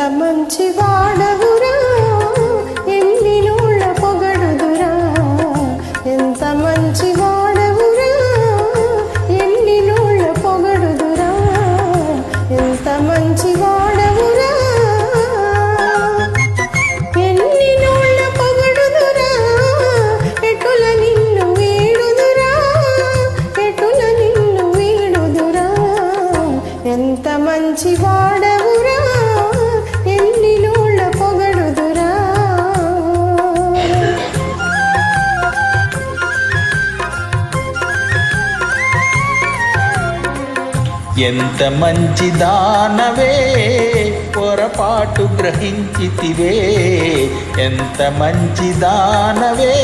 మంచి వాడవురా, ఎన్ని నోళ్ళ పొగడుదురా. ఎంత మంచి వాడవురా, ఎన్ని నోళ్ళ పొగడుదురా. ఎంత మంచి వాడవురా, ఎన్ని నోళ్ళ పొగడుదురా. ఎటుల నిన్ను వీడుదురా, ఎటుల నిన్ను వీడుదురా. ఎంత మంచి వాడవురా, ఎన్ని నోళ్ళ పొగడుదురా. ఎంత మంచి దానవే పొరపాటు గ్రహించితివే. ఎంత మంచి దానవే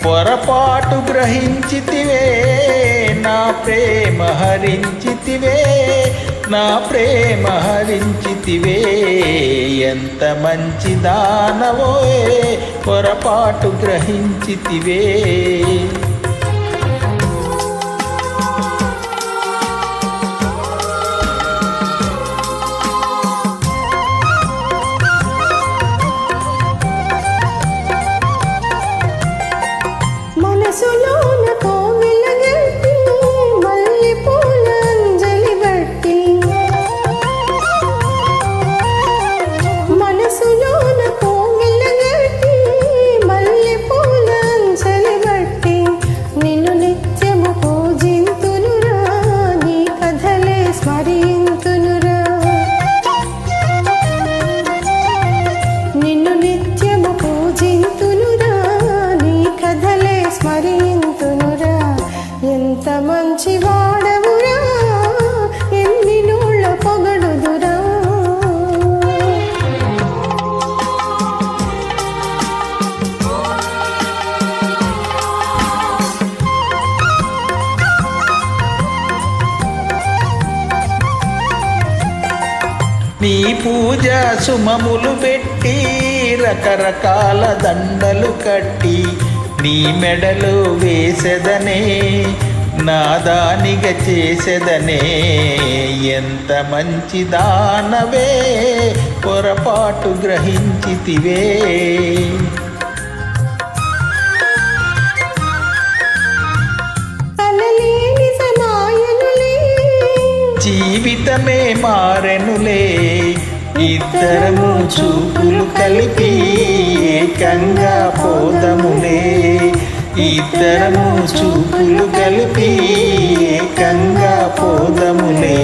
పొరపాటు గ్రహించితివే. నా ప్రేమ హరించితివే, నా ప్రేమ హరించితివే. ఎంత మంచి దానవో పొరపాటు గ్రహించితివే. మనసులోన కోవెలగట్టి మల్లె పూల అంజలి బట్టి. మనసులోన కోవెలగట్టి మల్లె పూల అంజలి బట్టి. నిన్ను నిత్యము పూజింతునురా, నీ కథలే స్మరింతునురా. నిన్ను నిత్యము పూజింతునురా, నీ కథలే స్మరింతునురా. ఎంత మంచి వాడవురా, ఎన్ని నోళ్ళ పొగడుదురా. నీ పూజ సుమములు పెట్టి రకరకాల దండలు కట్టి నీ మెడలు వేసెదనే, నాదానిగా చేసెదనే. ఎంత మంచి దానవే పొరపాటు గ్రహించితివే. కలలేని సమాయనులే, జీవితమే మారెనులే. ఇద్దరము చూపులు కలిపి ఏకంగా పోదములే. ఇద్దరము చూపులు కలిపి ఏకంగా పోదములే.